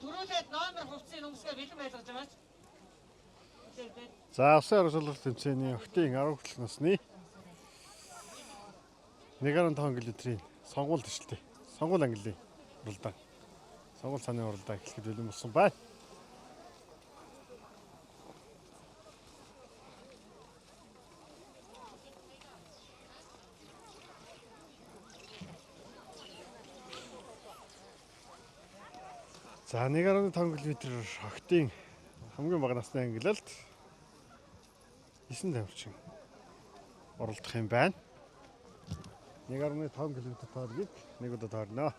Төрүүлээд номер хувцсыг өмсгөө бэлэн байлгаж байгаа ч. За усан оролцуулалт тэмцээний охтын 10 хүртэл насны 1.5 км-ийн сонгуул төшлтэй. Сонгуул ангиллын уралдаан. Сонгуул цааны уралдаан эхлэхэд бэлэн болсон байна. За 1.5 км охтын хамгийн бага насны ангиллалд 9 тамирчин оролдох юм байна. 1.5 км тооргийг нэг удаа тоорно.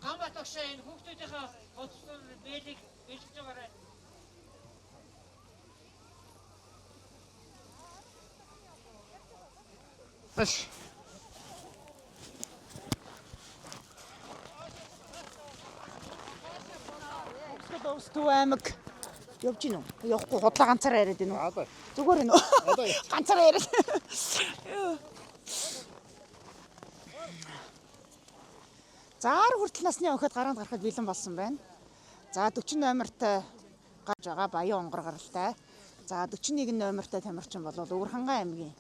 Гамбат огш энэ хүүхдүүдийнхээ хоцсон бэлийг бэлгэж байгаарай. Аш. Төв аймаг явж гин үү? Явахгүй худлаа ганцаараа яриад байна уу? Зүгээр энэ үү? Ганцаараа яриад. За 10 хүртэл насны охид гараанд гарахад бэлэн болсон байна. За 40 номертой гарч байгаа Баян онгор гаралтай. За 41 номертой тамирчин бол Өвөрхангай аймгийн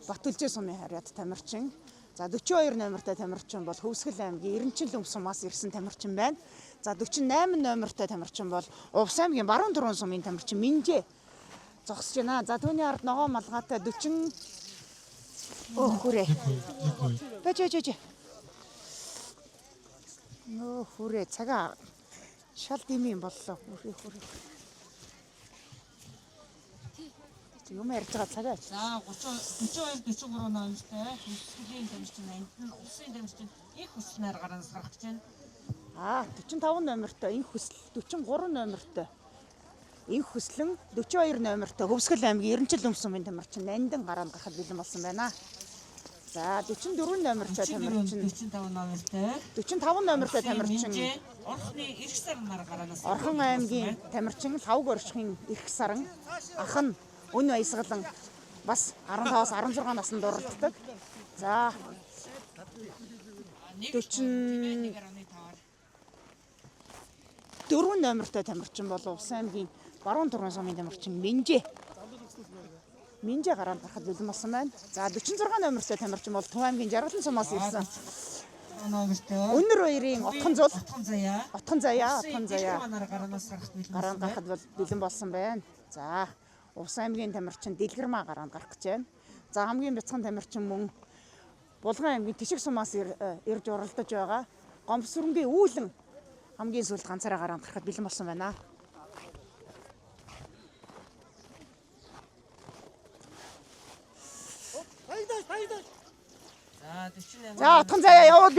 Батүлжээ сумын харьяат тамирчин. За 42 номертой тамирчин бол Хөвсгөл аймгийн Эренчил сумаас ирсэн тамирчин байна. За 48 номертой тамирчин бол Увс аймгийн Баруун Түрүүн сумын тамирчин Минжээ зогсож байна. За түүний ард ногоо малгайтай 40 хүрээ. Бэж. Нөө хүрээ цагаа шал димийн боллоо. Хүрээ. Юм ярьж байгаа цагаа. За 42 43 номертой Хөвсгөлийн тамирчин энд нь улсын тамирчин их хүснээр гараас гарах гэж байна. 45 номертой инх хүсэл, 43 номертой инх хүслэн, 42 номертой Хөвсгөл аймгийн Эренчил сумын тамирчин Нандин гараанд гарахад бэлэн болсон байна. За 44 номертой тамирчин 45 номертой тамирчин Орхны Ирэх сарнаар гараанаас Орхон аймгийн тамирчин Лавг оршихын Ирэх саран ах нь Үн баясгалан бас 15-аас 16 наснд оролцдог. За 44 номертой тамирчин бол Увс аймгийн Баруун Түрүүн сумын тамирчин Минжээ гараанд гарахад бэлэн болсон байна. За 46 номертой тамирчин бол Төв аймгийн Жаргалан сумаас ирсэн. Өнөр хоёрын Отхон заяа гараанд гарахад бэлэн болсон байна. За Увс аймгийн тамирчин Дэлгэрмаа гараанд гарах гэж байна. За хамгийн бяцхан тамирчин мөн Булган аймгийн Тишиг сумаас ирж оролдож байгаа Гомсөрөнгийн Үүлэн хамгийн сүүлд ганцаараа гараанд гарахад бэлэн болсон байна. За Отхон заяа явуул.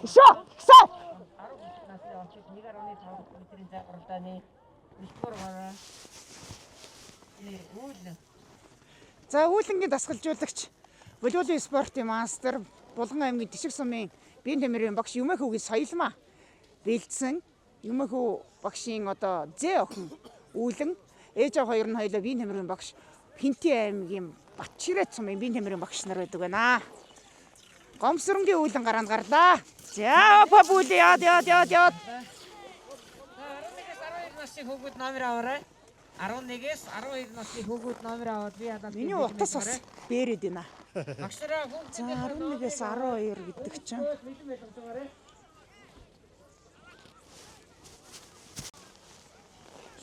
Ишээ. 1.5 км-ийн зай уралдааны 9-р гараа. За Үүлэнгийн дасгалжуулагч волейболын спортын мастер Булган аймгийн Тишиг сумын биеийн тамирын багш Юмэхүүгийн соёлмаа бэлдсэн Юмэхүү багшийн зээ охин Үүлэн ээж аваа хоёр нь хоёулаа биеийн тамирын багш Хинтээ аймгийн Батширээт сумын биеийн тамирын багш нар байдаг байна. Гомсөрөнгийн Үүлэн гараанд гарлаа. За пабүли яад. 11-ээс 12 насны хүүхэд номер аваарай. 11-ээс 12 насны хүүхэд номер аваад би ядаад миний утас бас бэрээд байна. Багшраа хүүхдүүдээ 11-ээс 12 гэдэг чинь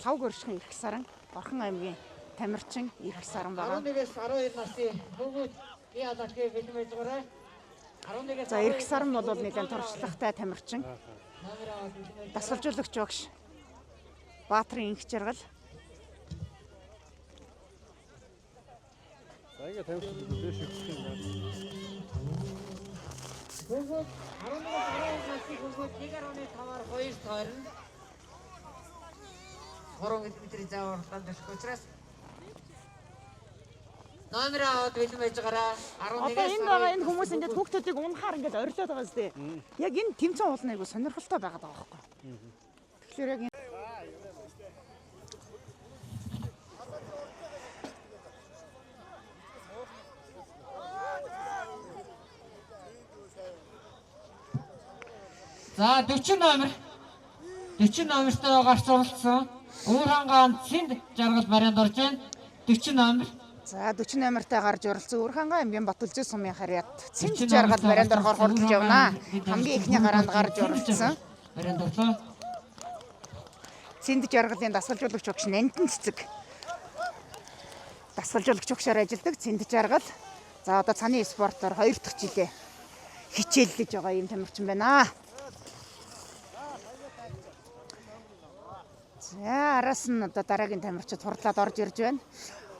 Лавг оршихын Ирэх саран Орхон аймгийн тамирчин Ирэх саран байгаа. 11-ээс 12 насны хүүхэд би ядаад бэлэн байж байгаарай. За Ирэх саран бол нэлээд туршлагатай тамирчин. Дасгалжуулагч багш Баатрын инх жаргал. За ингээ тамирчин дэш өгөх юм байна. Хүүхэд 11-ээс 12 насны хүүхэд 1.5-аар 2 тойрно. 3 км зай уралдаанд өршөх учраас Номер аваад бэлэн байж байгаараа 11-ээс Одоо энэ байгаа энэ хүмүүс ингээд хүүхдүүдийг унахаар ингээд орилоод байгаа зү. Яг энэ тэмцээн уулна айгу сонирхолтой байгаад байгаа байхгүй. Тэгэхээр яг За 40 номертой гарч оролцсон. Өвөр хангаан Цэнд жаргал барианд орж байна. 40 номер. за 40 номертой гарч оролцсон Өрхангай аймгийн Батүлжээ сумын харьяат Цэнд жаргал барианд орохоор хурдж явна. Хамгийн ихний гараанд гарч оролцсон. Барианд орлоо. Цэнд жаргалын дасгалжуулагч багш Нантин цэцэг. Дасгалжуулагч багшаар ажилладаг Цэнд жаргал. За одоо цааны спортоор 2 дахь жилээ хичээллэж байгаа юм тамирчин байна. За араас нь одоо дараагийн тамирчид хурдлаад орж ирж байна.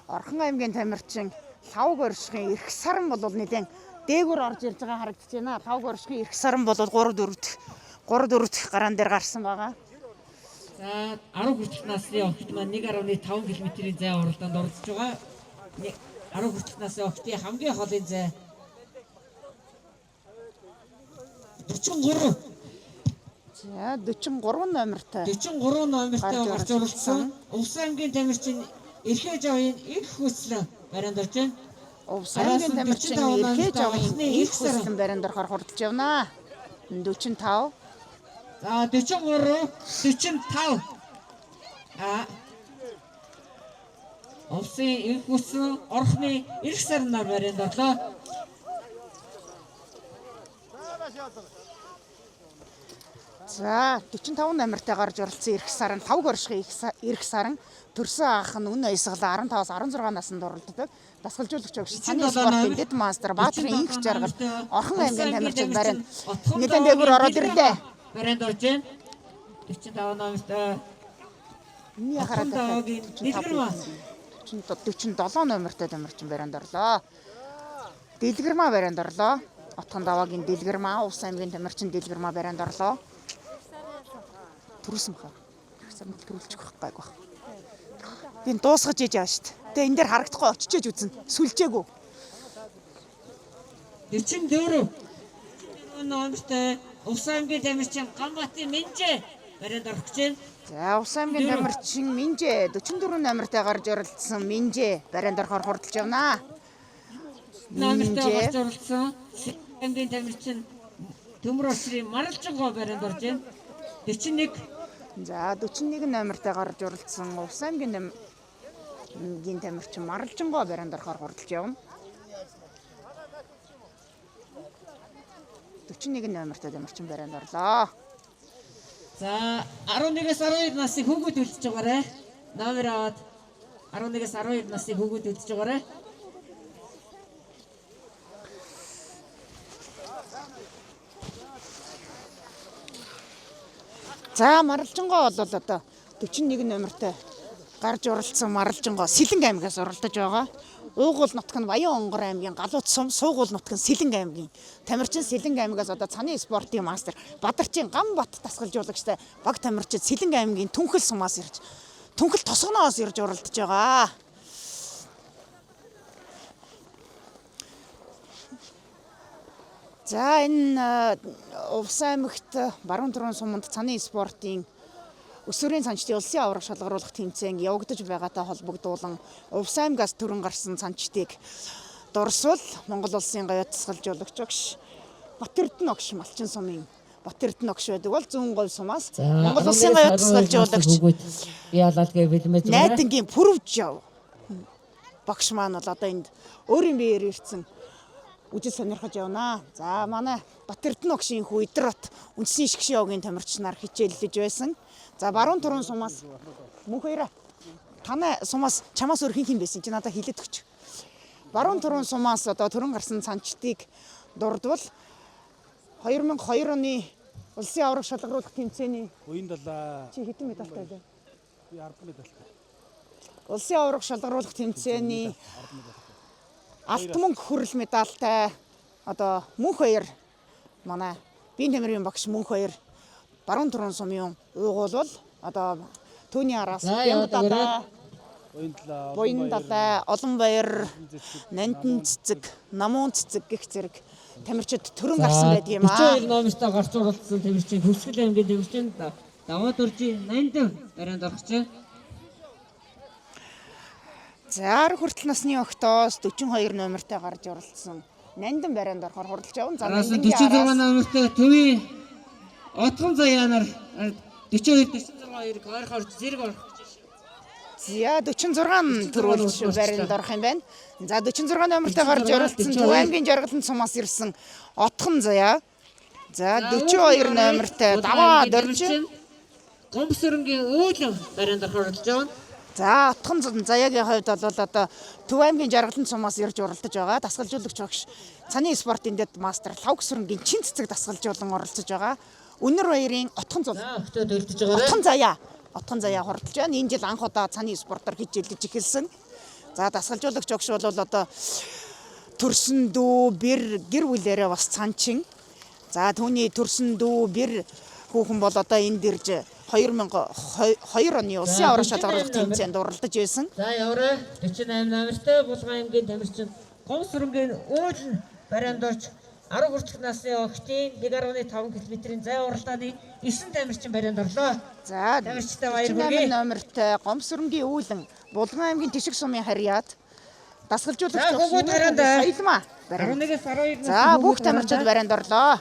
Орхон аймгийн тамирчин Лавг оршихын эрх саран бол нэлээд дээгүүр орж ирж байгаа харагдаж байна. Лавг оршихын эрх саран бол 3 4 дахь гараан дээр гарсан байгаа. За 10 хүртэлх насны охид маань 1.5 км-ийн зай уралдаанд оролцож байгаа. 10 хүртэлх насны охидын хамгийн холын зай 43. За 43 номертой 43 номертой гарч оролцсон. Увс аймгийн тамирчин Эрхээ жавын их хүслэн барианд орж байна. Увс аймгийн тамирчин Эрхээ жавын их хүслэн барианд орохоор хурдж явна. 45. За 43, 45. Увсын их хүслэн орохны эрх сарнаар барианд орлоо. За 45 номертой гарч оролцсон эрх саран Лавг оршихын эрх саран төрсөн анх нь үн баясгалаа 15-аас 16 наснд оролддог. Дасгалжуулагч багш цааны спортын дэд мастер Баатарын инх жаргал Орхон аймгийн тамирчин баринд нэлээд дээгүүр ороод ирлээ. Барианд орж байна. 45 номертой Миний хараад Дэлгэрмаа 47 номертой тамирчин барианд орлоо. Дэлгэрмаа барианд орлоо. Отхон даваагийн Дэлгэрмаа, Увс аймгийн тамирчин Дэлгэрмаа барианд орлоо. Төрүүлсэн баха. Сармал төрүүлчих байхгүй байх. Би дуусгаж ээж байгаа шүү дээ. Тэгээ энэ дээр харагдахгүй очиж үзэн. Сүлжээгүү. 44 номертой Увс аймгийн тамирчин Ганбатын Минжээ барианд орох гэж байна. За Увс аймгийн тамирчин Минжээ 44 номертой гарч оролцсон Минжээ барианд орохоор хурдж явна. Номертой гарч оролцсон аймгийн тамирчин Төмөр Осрын Маралжингоо барианд орж байна. 41. За 41 номертой гарч оролцсон Увс аймгийн тамирчин Маралжингоо барианд орохоор хурдж явна. 41 номертой тамирчин барианд орлоо. За 11-ээс 12 насны хүүгүүд үлдэж байгаарай. Номер аваад 11-ээс 12 насны хүүгүүд үлдэж байгаарай. За Маралжингоо бол одоо 41 номертой гарч оролцсон Маралжингоо Сэлэнг аймгаас оролдож байгаа. Уугуул нутг нь Баян Онгор аймгийн Галууц сум, Суугуул нутг нь Сэлэнг аймгийн тамирчин Сэлэнг аймгаас одоо цааны спортын мастер Бадарчин Ганбат дасгалжуулагчтай баг тамирчин Сэлэнг аймгийн Түнхэл сумаас ирж Түнхэл тосгоноос ирж оролдож байгаа. За энэ Увс аймагт баруун түрүүн суманд цааны спортын өсвөрийн цанчдын улсын аварга шалгаруулах тэмцээн явагдаж байгаатай холбогдуулан Увс аймгаас төрөн гарсан цанчдыг дурсвал Монгол улсын говьд дасгалжуулагч багш Батэрдэн огш Малчин сумын Батэрдэн огш байдаг бол зүүн говь сумаас Монгол улсын говьд дасгалжуулагч Яалалгээ бэлмэж байгаа. Найдангийн Пүрвжав багш маань бол одоо энд өөрийн биеэр ирсэн үжил сонирхож явна. За манай Батэрдэн огшийн хүү Идрот үндэсний шгшийн овгийн тамирчнаар хичээллэж байсан. За баруун түрүүн сумаас мөнх хоёроо танай сумаас чамаас өөр хин байсан чи надад хэлээд өгч. Баруун түрүүн сумаас одоо төрөн гарсан цанчдыг дурдвал 2002 оны улсын аварга шалгаруулах тэмцээний Уян далаа. чи хэдэн медальтай вэ? Би 10 медальтай. Улсын аварга шалгаруулах тэмцээний алт мөнгө хүрэл медальтай одоо мөнх хоёр манай биеийн тамирын багш мөнх хоёр баруун түрүүн сумын уугуул бол одоо түүний араас Буян далай, Олон баяр, Нандин цэцэг, Намуун цэцэг гэх зэрэг тамирчид төрөн гарсан байдаг юм аа. 42 номертой гарч уралдсан тамирчин Хөвсгөл аймгийн тамирчин Даваа дуржийн 80 барианд орох чинь. За 10 хүртэл насны охтоос 42 номертой гарч уралдсан. Нандин барианд орохоор хуралж явна. За Араас нь Нандингийн 46 араас номертой Төвийн Отгон Заяанаар 42-46-ыг гарахаар зэрэг орох. за 46 төрүүлж барианд орох юм байна. За 46 номертой гарч уралдсан Төв аймгийн жаргалан цумаас ирсэн Отхон Заяа. За 42 номертой Даваа дурж. Гомсөрөнгийн Өөлөн барианд орохоор оролж байгаа. За Отхон Заяагийн хувьд бол одоо Төв аймгийн жаргалан цумаас ирж уралдаж байгаа. Дасгалжуулагч багш Цаны спортын дэд мастер Лавгсөрөнгийн чин цэцэг дасгалжуулан оролцож байгаа. Үнэр баярын Отхон Өгтөд өртөж байгаа. Отхон Заяа хуралдаж байна. Энэ жил анх удаа Цаны спортоор хичээлж эхэлсэн. За дасгалжуулагч багш бол одоо төрсөн дүү бэр гэр бүлээрээ бас цанчин. За түүний төрсөн дүү бэр хүүхэн бол одоо энд ирж 2002 оны улсын аврах шалгаруулах тэмцээнд уралдаж байсан. За яваарай. 48 номертой Булган аймгийн тамирчин Гомсөрөнгийн Өөлөн барианд орж 10 хүртэлх насны охидын 1.5 км-ийн зай уралдааны 9 тамирчин барианд орлоо. За Тамирчтай баяр 48 хүргэе. номертой Гомсөрөнгийн Үүлэн Булган аймгийн Тишиг сумын харьяат дасгалжуулагч За, хөгөөд гараанд. Соёлмаа барианд. 11-12 За бүх тамирчид барианд орлоо.